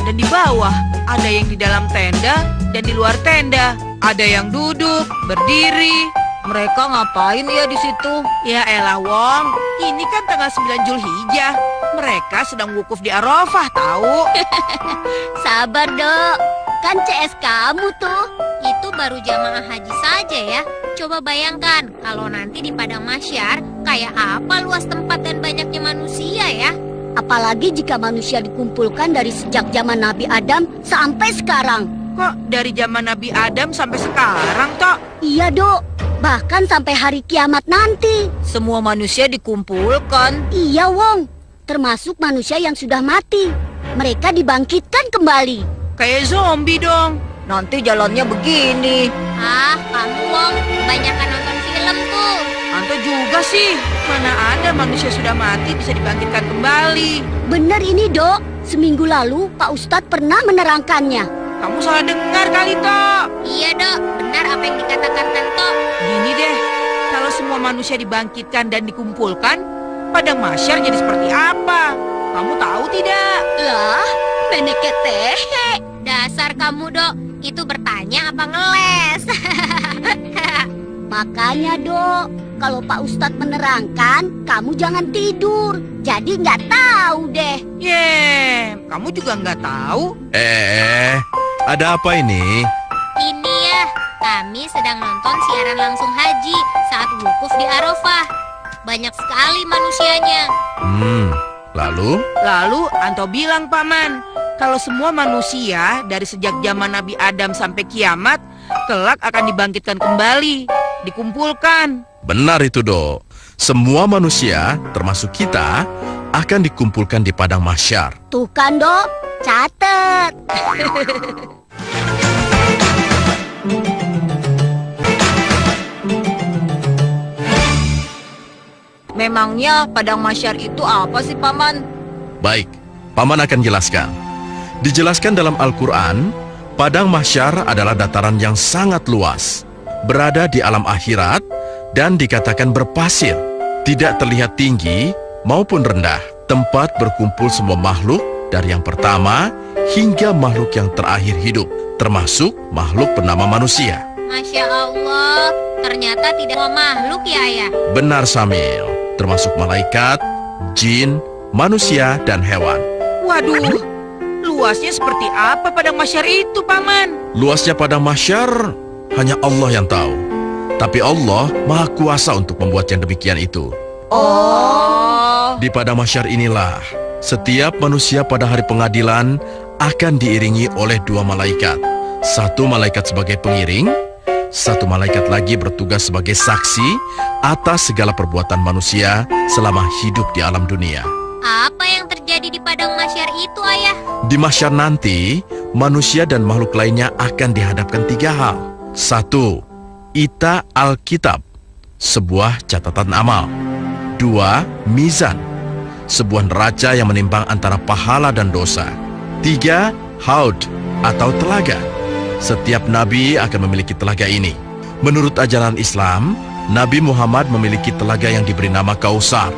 dan di bawah. Ada yang di dalam tenda dan di luar tenda. Ada yang duduk, berdiri. Mereka ngapain ya di situ? Ya elah Wong, ini kan tanggal 9 Zulhijjah. Mereka sedang wukuf di Arafah tahu. Sabar, Dok. Kan CS kamu tuh. Itu baru jamaah haji saja ya. Coba bayangkan kalau nanti di Padang Mahsyar kayak apa luas tempat dan banyaknya manusia ya. Apalagi jika manusia dikumpulkan dari sejak zaman Nabi Adam sampai sekarang. Kok dari zaman Nabi Adam sampai sekarang, Tok? Iya, Dok. Bahkan sampai hari kiamat nanti. Semua manusia dikumpulkan. Iya, Wong. Termasuk manusia yang sudah mati. Mereka dibangkitkan kembali. Kayak zombie dong. Nanti jalannya begini. Ah, kamu Wong, kebanyakan nonton film tuh. Anto juga sih. Mana ada manusia sudah mati bisa dibangkitkan kembali. Benar ini, Dok. Seminggu lalu Pak Ustadz pernah menerangkannya. Kamu salah dengar kali, Tok. Iya, Dok. Benar apa yang dikatakan Tanto. Gini deh, kalau semua manusia dibangkitkan dan dikumpulkan, Padang Mahsyar jadi seperti apa? Kamu tahu tidak? Lah, meneketeh. Dasar kamu, Dok. Itu bertanya apa ngeles? Makanya, Dok, kalau Pak Ustadz menerangkan, kamu jangan tidur. Jadi nggak tahu deh. Kamu juga nggak tahu? Ada apa ini? Ini ya, kami sedang nonton siaran langsung haji saat wukuf di Arafah. Banyak sekali manusianya. Lalu? Lalu Anto bilang, Paman, kalau semua manusia dari sejak zaman Nabi Adam sampai kiamat, kelak akan dibangkitkan kembali, dikumpulkan. Benar itu, Dok. Semua manusia, termasuk kita, akan dikumpulkan di Padang Mahsyar. Tuh kan, Dok, catet. Memangnya Padang Mahsyar itu apa sih, Paman? Baik, Paman akan jelaskan. Dijelaskan dalam Al-Quran, Padang Mahsyar adalah dataran yang sangat luas, berada di alam akhirat, dan dikatakan berpasir, tidak terlihat tinggi maupun rendah. Tempat berkumpul semua makhluk, dari yang pertama hingga makhluk yang terakhir hidup, termasuk makhluk bernama manusia. Masya Allah, ternyata tidak semua makhluk ya, Ayah. Benar, Samil, termasuk malaikat, jin, manusia, dan hewan. Waduh, luasnya seperti apa Padang Mahsyar itu, Paman? Luasnya Padang Mahsyar hanya Allah yang tahu. Tapi Allah Maha Kuasa untuk membuat yang demikian itu. Di Padang Mahsyar inilah setiap manusia pada hari pengadilan akan diiringi oleh dua malaikat. Satu malaikat sebagai pengiring, satu malaikat lagi bertugas sebagai saksi atas segala perbuatan manusia selama hidup di alam dunia. Apa yang terjadi di Padang Mahsyar itu, Ayah? Di Mahsyar nanti, manusia dan makhluk lainnya akan dihadapkan tiga hal. Satu, Ita Alkitab, sebuah catatan amal. Dua, Mizan, sebuah neraca yang menimbang antara pahala dan dosa. Tiga, Haud atau telaga. Setiap nabi akan memiliki telaga ini. Menurut ajaran Islam, Nabi Muhammad memiliki telaga yang diberi nama Kausar.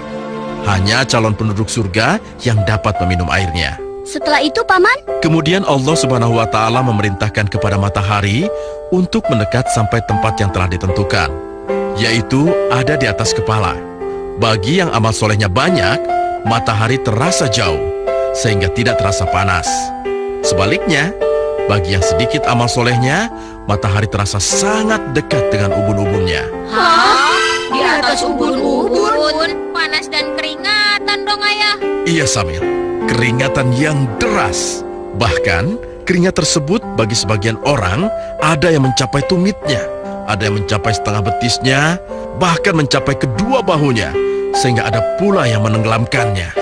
Hanya calon penduduk surga yang dapat meminum airnya. Setelah itu, Paman? Kemudian Allah Subhanahu wa Ta'ala memerintahkan kepada matahari untuk mendekat sampai tempat yang telah ditentukan, yaitu ada di atas kepala. Bagi yang amal solehnya banyak, matahari terasa jauh, sehingga tidak terasa panas. Sebaliknya, bagi yang sedikit amal solehnya, matahari terasa sangat dekat dengan ubun-ubunnya. Hah? Di atas ubun-ubun? Panas dan keringatan dong, Ayah. Iya, Samir, keringatan yang deras. Bahkan, keringat tersebut bagi sebagian orang ada yang mencapai tumitnya, ada yang mencapai setengah betisnya, bahkan mencapai kedua bahunya, sehingga ada pula yang menenggelamkannya.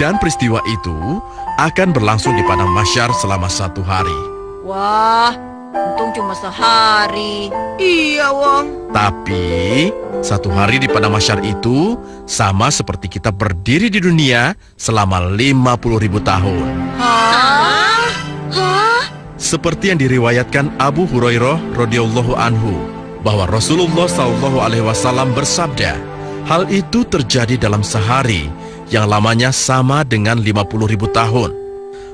Dan peristiwa itu akan berlangsung di Padang Mahsyar selama 1 hari. Wah, untung cuma sehari. Iya, Wong. Tapi 1 hari di Padang Mahsyar itu sama seperti kita berdiri di dunia selama 50.000 tahun. Hah? Seperti yang diriwayatkan Abu Hurairah radhiyallahu anhu, bahwa Rasulullah SAW bersabda, hal itu terjadi dalam sehari yang lamanya sama dengan 50.000 tahun.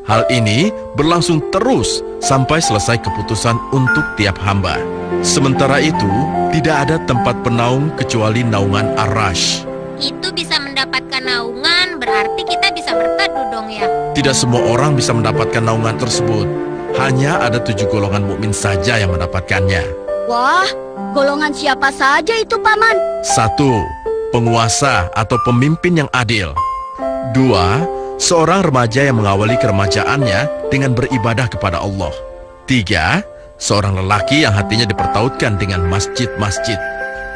Hal ini berlangsung terus sampai selesai keputusan untuk tiap hamba. Sementara itu, tidak ada tempat penaung kecuali naungan Ar-Rash. Itu bisa mendapatkan naungan, berarti kita bisa berteduh dong ya. Tidak semua orang bisa mendapatkan naungan tersebut. Hanya ada 7 golongan mukmin saja yang mendapatkannya. Wah, golongan siapa saja itu, Paman? 1. Penguasa atau pemimpin yang adil. 2. Seorang remaja yang mengawali keremajaannya dengan beribadah kepada Allah. 3. Seorang lelaki yang hatinya dipertautkan dengan masjid-masjid.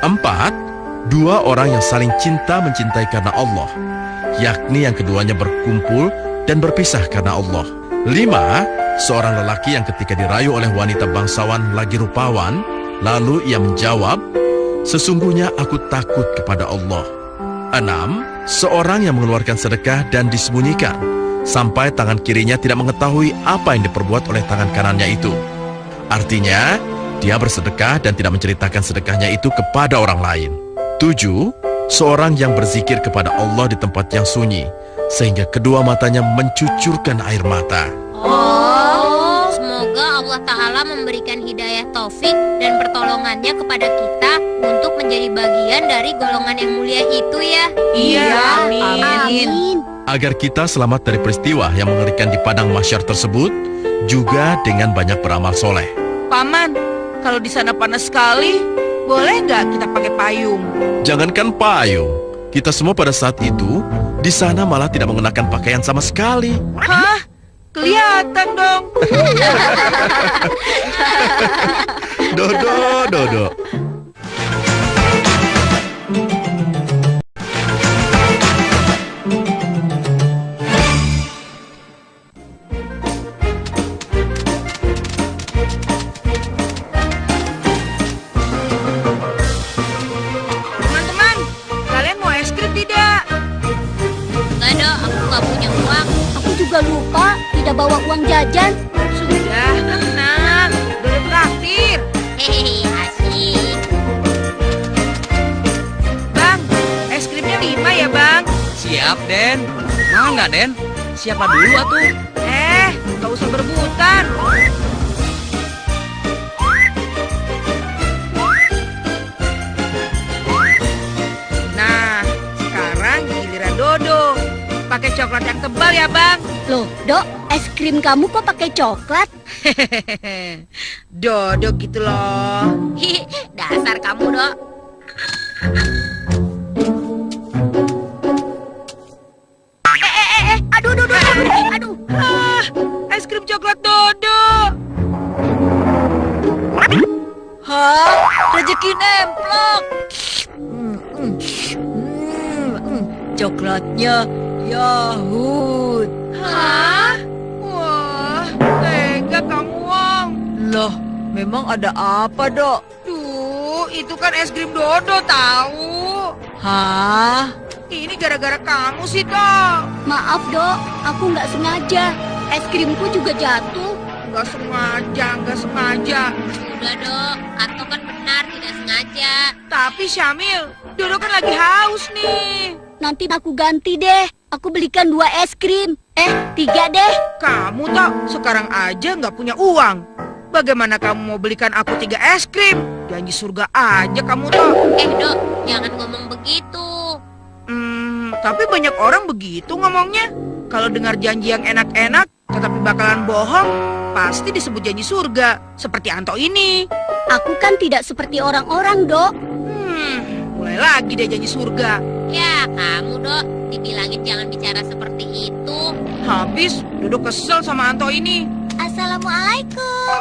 4. 2 orang yang saling cinta mencintai karena Allah, yakni yang keduanya berkumpul dan berpisah karena Allah. 5. Seorang lelaki yang ketika dirayu oleh wanita bangsawan lagi rupawan, lalu ia menjawab, "Sesungguhnya aku takut kepada Allah." 6. Seorang yang mengeluarkan sedekah dan disembunyikan, sampai tangan kirinya tidak mengetahui apa yang diperbuat oleh tangan kanannya itu. Artinya, dia bersedekah dan tidak menceritakan sedekahnya itu kepada orang lain. 7. Seorang yang berzikir kepada Allah di tempat yang sunyi, sehingga kedua matanya mencucurkan air mata. Semoga Allah Ta'ala memberikan hidayah taufik dan pertolongannya kepada kita untuk menjadi bagian dari golongan yang mulia itu ya. Iya, amin. Amin. Agar kita selamat dari peristiwa yang mengerikan di padang mahsyar tersebut, juga dengan banyak beramal soleh. Paman, kalau di sana panas sekali, boleh nggak kita pakai payung? Jangankan payung, kita semua pada saat itu di sana malah tidak mengenakan pakaian sama sekali. Hah? Kelihatan dong. Dodo. Teman-teman, kalian mau es krim tidak? Enggak dong, aku nggak punya uang. Aku juga lupa tidak bawa uang jajan. Sudah, tenang. Udah traktir. Hehehe, asik. Bang, es krimnya 5 ya, Bang? Siap, Den. Mau nggak, Den? Siapa dulu atuh? Gak usah berebutan. Nah, sekarang giliran Dodo. Pakai coklat yang tebal ya, Bang. Loh, Dok, es krim kamu kok pakai coklat? Dodo gitu loh. Hi, dasar kamu, Dok. Aduh. Ah, es krim coklat Dodo. Hah? Rezeki nemplok. Coklatnya Yahud. Hah? Wah, tega kamu, Wong. Loh, memang ada apa, Dok? Duh, itu kan es krim Dodo tahu. Hah? Ini gara-gara kamu sih, Dok. Maaf, Dok, aku nggak sengaja. Es krimku juga jatuh. Nggak sengaja. Udah, Dok. Atau kan benar tidak sengaja. Tapi Syamil, Dodo kan lagi haus nih. Nanti aku ganti deh. Aku belikan 2 es krim. 3 deh. Kamu Tok, sekarang aja nggak punya uang. Bagaimana kamu mau belikan aku 3 es krim? Janji surga aja kamu Tok. Dok, jangan ngomong begitu. Tapi banyak orang begitu ngomongnya. Kalau dengar janji yang enak-enak, tetapi bakalan bohong, pasti disebut janji surga. Seperti Anto ini. Aku kan tidak seperti orang-orang, Dok. Mulai lagi deh janji surga. Ya, kamu, Dok. Dibilangin jangan bicara seperti itu. Habis, Dodo kesel sama Anto ini. Assalamualaikum.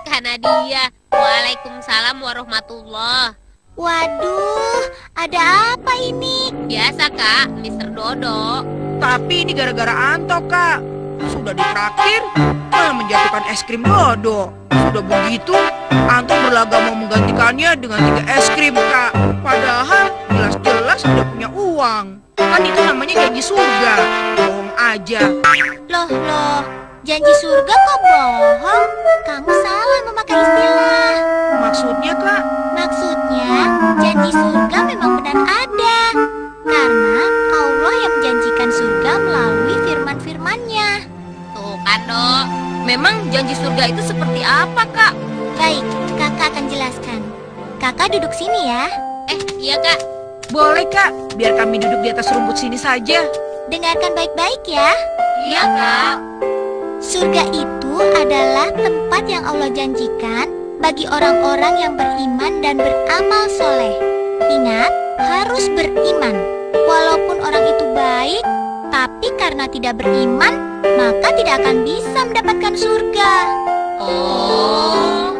Karena dia. Waalaikumsalam warahmatullah. Waduh, ada apa ini? Biasa, Kak, Mr. Dodo. Tapi ini gara-gara Anto, Kak. Sudah ditraktir, malah menjatuhkan es krim Dodo. Sudah begitu, Anto berlagak mau menggantikannya dengan 3 es krim, Kak. Padahal jelas-jelas sudah punya uang. Kan itu namanya janji surga. Bohong aja. Loh, janji surga kok bohong? Kamu salah memakai istilah. Maksudnya, Kak? Maksudnya, janji surga memang benar ada. Karena Allah yang menjanjikan kan, Dok. Memang janji surga itu seperti apa, Kak? Baik, kakak akan jelaskan. Kakak duduk sini ya. Iya, Kak. Boleh, Kak. Biar kami duduk di atas rumput sini saja. Dengarkan baik-baik ya. Iya, Kak. Surga itu adalah tempat yang Allah janjikan bagi orang-orang yang beriman dan beramal soleh. Ingat, harus beriman. Walaupun orang itu baik, tapi karena tidak beriman, maka tidak akan bisa mendapatkan surga. Oh.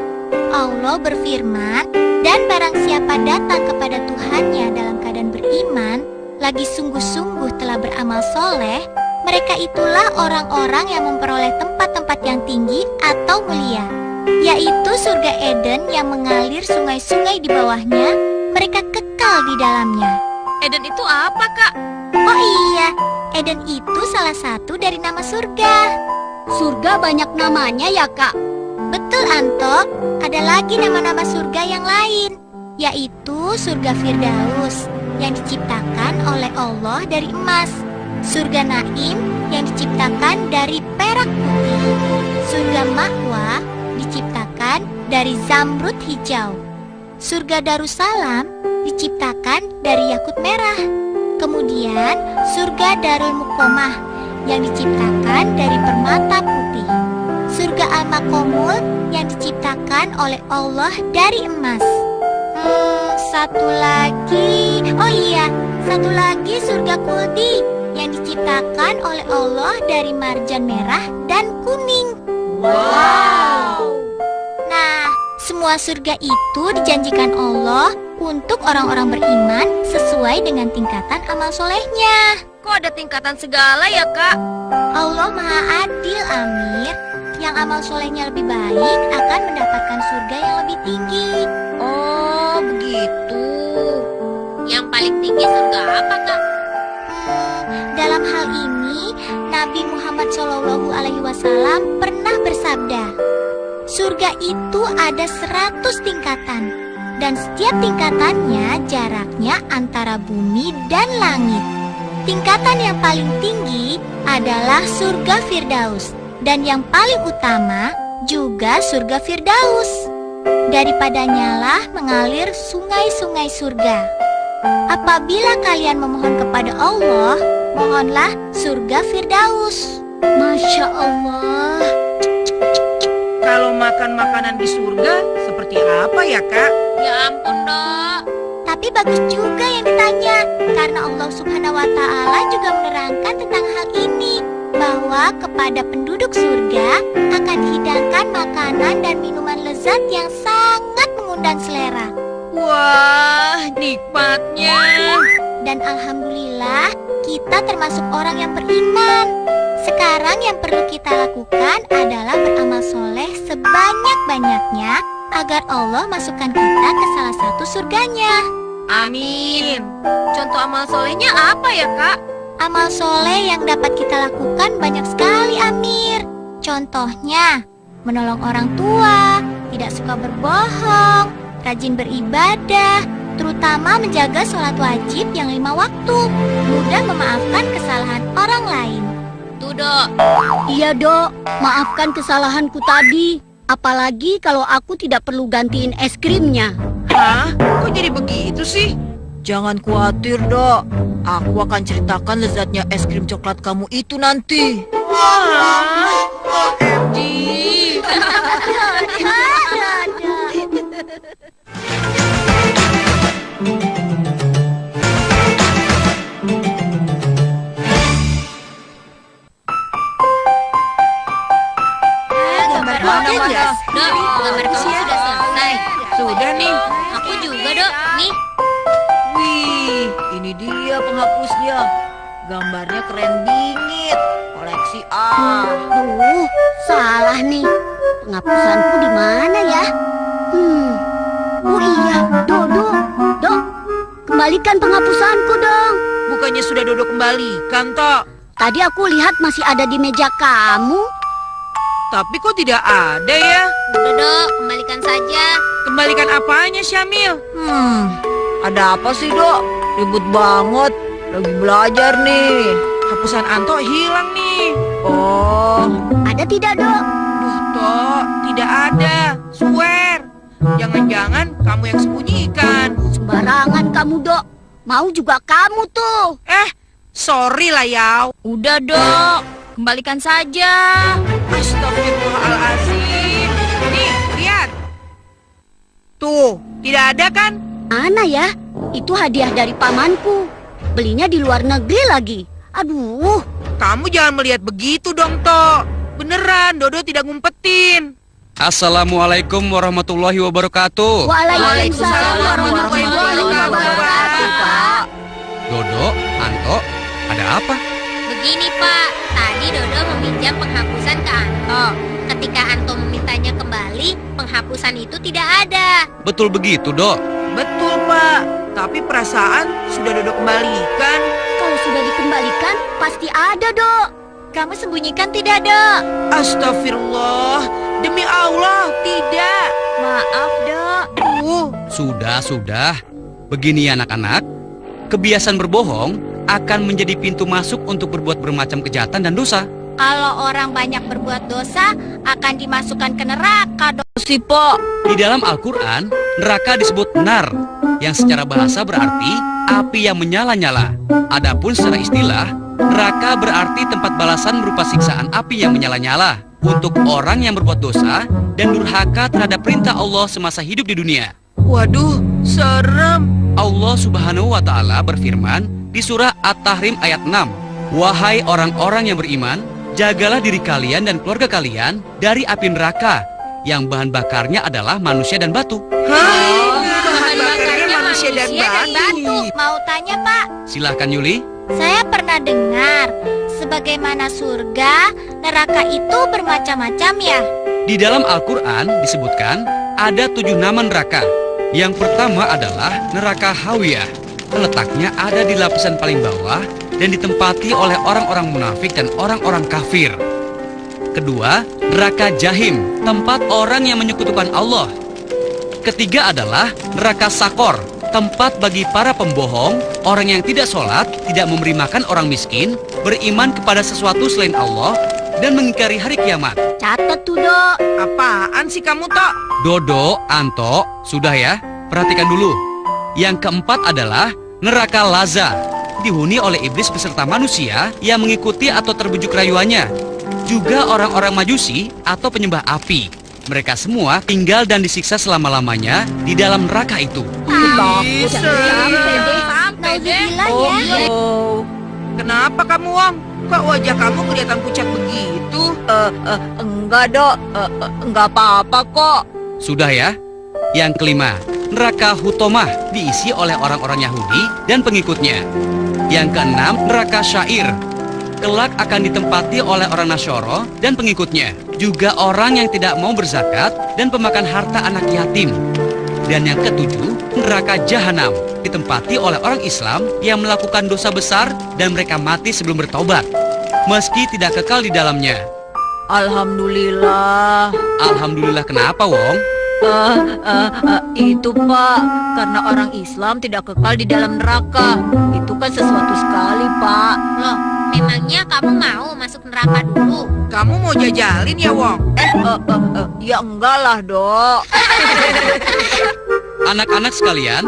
Allah berfirman, dan barang siapa datang kepada Tuhannya dalam keadaan beriman, lagi sungguh-sungguh telah beramal soleh, mereka itulah orang-orang yang memperoleh tempat-tempat yang tinggi atau mulia, yaitu surga Eden yang mengalir sungai-sungai di bawahnya, mereka kekal di dalamnya. Eden itu apa, Kak? Oh iya, Eden itu salah satu dari nama surga. Surga banyak namanya ya, Kak? Betul, Anto. Ada lagi nama-nama surga yang lain, yaitu surga Firdaus yang diciptakan oleh Allah dari emas, surga Naim yang diciptakan dari perak putih, surga Ma'wa diciptakan dari zamrud hijau, surga Darussalam diciptakan dari yakut merah, kemudian surga Darul Muqomah yang diciptakan dari permata putih, surga Al-Makomul yang diciptakan oleh Allah dari emas. Satu lagi, oh iya, satu lagi surga Kuldi yang diciptakan oleh Allah dari marjan merah dan kuning. Wow. Nah, semua surga itu dijanjikan Allah untuk orang-orang beriman sesuai dengan tingkatan amal solehnya. Kok ada tingkatan segala ya, Kak? Allah Maha Adil, Amir. Yang amal solehnya lebih baik akan mendapatkan surga yang lebih tinggi. Oh, begitu. Yang paling tinggi surga apa, Kak? Dalam hal ini, Nabi Muhammad SAW pernah bersabda, surga itu ada 100 tingkatan, dan setiap tingkatannya jaraknya antara bumi dan langit. Tingkatan yang paling tinggi adalah surga Firdaus, dan yang paling utama juga surga Firdaus. Daripadanya lah mengalir sungai-sungai surga. Apabila kalian memohon kepada Allah, mohonlah surga Firdaus. Masya Allah. Kalau makan makanan di surga, seperti apa ya, Kak? Ya ampun, Dok. Tapi bagus juga yang ditanya, karena Allah Subhanahu wa Ta'ala juga menerangkan tentang hal ini, bahwa kepada penduduk surga akan dihidangkan makanan dan minuman lezat yang sangat mengundang selera. Wah, nikmatnya. Dan alhamdulillah, kita termasuk orang yang beriman. Sekarang yang perlu kita lakukan adalah beramal soleh sebanyak-banyaknya agar Allah masukkan kita ke salah satu surganya. Amin. Contoh amal solehnya apa ya, Kak? Amal soleh yang dapat kita lakukan banyak sekali, Amir. Contohnya, menolong orang tua, tidak suka berbohong, rajin beribadah, terutama menjaga sholat wajib yang 5 waktu, mudah memaafkan kesalahan orang lain. Tuh, Dok. Iya, Dok. Maafkan kesalahanku tadi. Apalagi kalau aku tidak perlu gantiin es krimnya. Hah? Kok jadi begitu sih? Jangan khawatir, Dok. Aku akan ceritakan lezatnya es krim coklat kamu itu nanti. Wah, OMG. Gambar Mana, kamu mana? Dok, gambar kamu sudah selesai. Sudah nih. Aku juga, Dok. Nih, Wih, ini dia penghapusnya. Gambarnya keren bingit. Koleksi A. Salah nih. Penghapusanku di mana ya? Oh iya, Dok. Kembalikan penghapusanku dong. Bukannya sudah Dodo kembalikan, Tok? Tadi aku lihat masih ada di meja kamu. Tapi kok tidak ada ya? udah, Dok, kembalikan saja. Kembalikan apanya, Syamil? Ada apa sih, Dok? Ribut banget. Lagi belajar nih. Hapusan Anto hilang nih. Oh, Ada ada tidak, Dok? Duh, Tok, tidak ada. Swear. Jangan-jangan kamu yang sembunyikan. Sembarangan kamu, Dok. Mau juga kamu tuh. Sorry lah, Yaw. Udah, Dok. Kembalikan saja. Astagfirullahaladzim. Nih, lihat. Tuh, tidak ada kan? Mana ya? Itu hadiah dari pamanku. Belinya di luar negeri lagi. Aduh, Kamu jangan melihat begitu dong, Tok. Beneran, Dodo tidak ngumpetin. Assalamualaikum warahmatullahi wabarakatuh. waalaikumsalam warahmatullahi wabarakatuh, Pak. Dodo, Anto, ada apa? Begini, Pak. Tadi Dodo meminjam penghapusan ke Anto. Ketika Anto memintanya kembali, penghapusan itu tidak ada. Betul begitu, Dok. Betul, Pak. Tapi perasaan sudah Dodo kembalikan. Kalau sudah dikembalikan, pasti ada, Dok. Kamu sembunyikan tidak, Dok? Astagfirullah. Demi Allah, tidak. Maaf, Dok. Sudah. Begini anak-anak, kebiasaan berbohong akan menjadi pintu masuk untuk berbuat bermacam kejahatan dan dosa. Kalau orang banyak berbuat dosa, akan dimasukkan ke neraka, Dok. Si Pok. Di dalam Al-Quran, neraka disebut nar, yang secara bahasa berarti api yang menyala-nyala. Adapun secara istilah, neraka berarti tempat balasan berupa siksaan api yang menyala-nyala untuk orang yang berbuat dosa dan durhaka terhadap perintah Allah semasa hidup di dunia. Waduh, serem. Allah Subhanahu wa Ta'ala berfirman di surah At-Tahrim ayat 6, "Wahai orang-orang yang beriman, jagalah diri kalian dan keluarga kalian dari api neraka yang bahan bakarnya adalah manusia dan batu." Bahan bakarnya manusia dan batu. Mau tanya, Pak? Silahkan Yuli. Saya pernah dengar, sebagaimana surga, neraka itu bermacam-macam ya. Di dalam Al-Quran disebutkan ada 7 nama neraka. Yang pertama adalah neraka Hawiyah. Letaknya ada di lapisan paling bawah dan ditempati oleh orang-orang munafik dan orang-orang kafir. Kedua, neraka Jahim, tempat orang yang menyekutukan Allah. Ketiga adalah neraka Sakor, tempat bagi para pembohong, orang yang tidak sholat, tidak memberi makan orang miskin, beriman kepada sesuatu selain Allah, dan mengingkari hari kiamat. Catat tuh, Dok. Apaan sih kamu, Tok? Dodo, Anto, sudah ya, perhatikan dulu. Yang keempat adalah neraka Laza, dihuni oleh iblis beserta manusia yang mengikuti atau terbujuk rayuannya. Juga orang-orang Majusi atau penyembah api. Mereka semua tinggal dan disiksa selama-lamanya di dalam neraka itu. Ih, serem. Nauzubillah ya. Oh, kenapa kamu, Wong? Kok wajah kamu kelihatan pucat begitu? Enggak, Dok. Enggak apa-apa kok. Sudah ya. Yang kelima, neraka Hutomah diisi oleh orang-orang Yahudi dan pengikutnya. Yang keenam, neraka Syair. Kelak akan ditempati oleh orang Nasyoro dan pengikutnya. Juga orang yang tidak mau berzakat dan pemakan harta anak yatim. Dan yang ketujuh, neraka Jahanam. Ditempati oleh orang Islam yang melakukan dosa besar dan mereka mati sebelum bertaubat, meski tidak kekal di dalamnya. Alhamdulillah. Alhamdulillah kenapa, Wong? Itu, Pak, karena orang Islam tidak kekal di dalam neraka. Itu kan sesuatu sekali, Pak. Loh, memangnya kamu mau masuk neraka dulu? Kamu mau jajalin ya, Wong? Ya enggak lah, Dok. Anak-anak sekalian,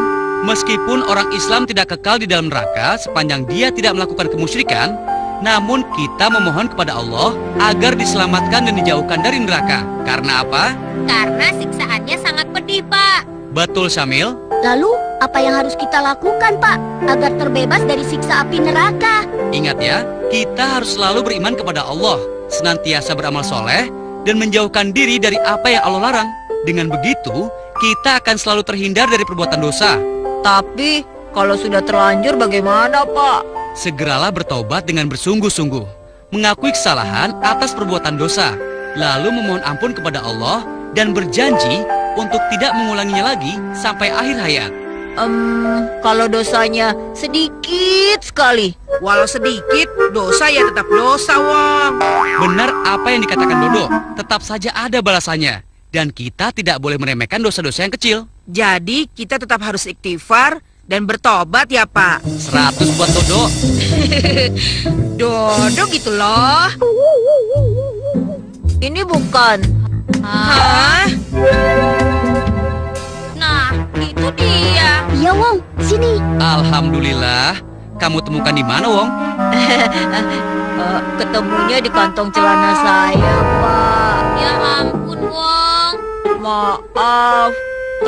meskipun orang Islam tidak kekal di dalam neraka sepanjang dia tidak melakukan kemusyrikan, namun kita memohon kepada Allah agar diselamatkan dan dijauhkan dari neraka. Karena apa? Karena siksaannya sangat pedih, Pak. Betul, Syamil. Lalu, apa yang harus kita lakukan, Pak, agar terbebas dari siksa api neraka? Ingat ya, kita harus selalu beriman kepada Allah, senantiasa beramal soleh, dan menjauhkan diri dari apa yang Allah larang. Dengan begitu, kita akan selalu terhindar dari perbuatan dosa. Tapi, kalau sudah terlanjur bagaimana, Pak? Segeralah bertaubat dengan bersungguh-sungguh, mengakui kesalahan atas perbuatan dosa, lalu memohon ampun kepada Allah dan berjanji untuk tidak mengulanginya lagi sampai akhir hayat. Kalau dosanya sedikit sekali. Walau sedikit, dosa ya tetap dosa, Wong. Benar apa yang dikatakan Dodo, tetap saja ada balasannya. Dan kita tidak boleh meremehkan dosa-dosa yang kecil. Jadi, kita tetap harus ikhtifar dan bertobat ya, Pak. 100 buat Dodo. Dodo gitu loh. ini bukan. Hah? Nah, itu dia. Iya, Wong. Sini. Alhamdulillah. Kamu temukan di mana, Wong? Ketemunya di kantong celana saya, Pak. Ya ampun, Wong. Maaf,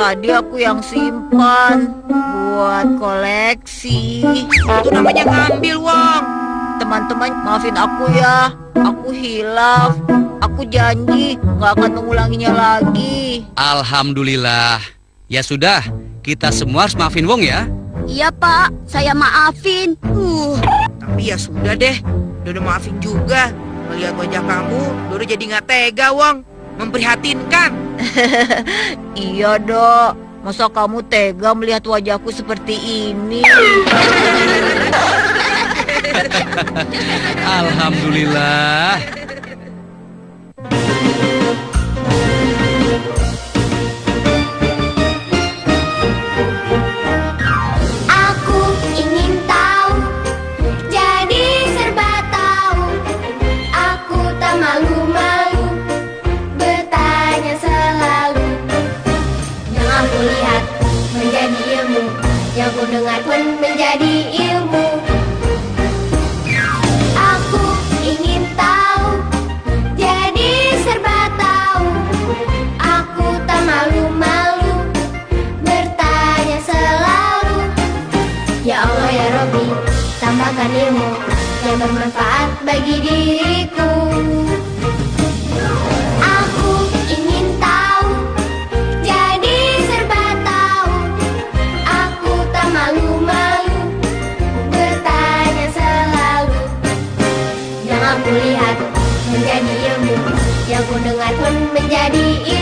tadi aku yang simpan buat koleksi. Itu namanya ngambil, Wong. Teman-teman, maafin aku ya. Aku hilaf. Aku janji gak akan mengulanginya lagi. Alhamdulillah. Ya sudah, kita semua harus maafin Wong ya. Iya, Pak. Saya maafin. Tapi ya sudah deh. Dodo maafin juga. Melihat wajah kamu, Dodo jadi gak tega, Wong. Memprihatinkan. Iya, Dok. Masa kamu tega melihat wajahku seperti ini? Alhamdulillah. Aku ingin tahu, jadi serba tahu. Aku tak malu-malu, bertanya selalu. Yang aku lihat menjadi ilmu, yang ku dengar pun menjadi ilmu. Aku ingin tahu, jadi serba tahu. Aku tak malu-malu, bertanya selalu. Ya Allah ya Robbi, tambahkan ilmu yang bermanfaat bagi diriku. Aku ingin tahu, jadi serba tahu. Aku tak malu-malu, bertanya selalu. Yang aku lihat menjadi ilmu, yang ku dengar pun menjadi ilmu.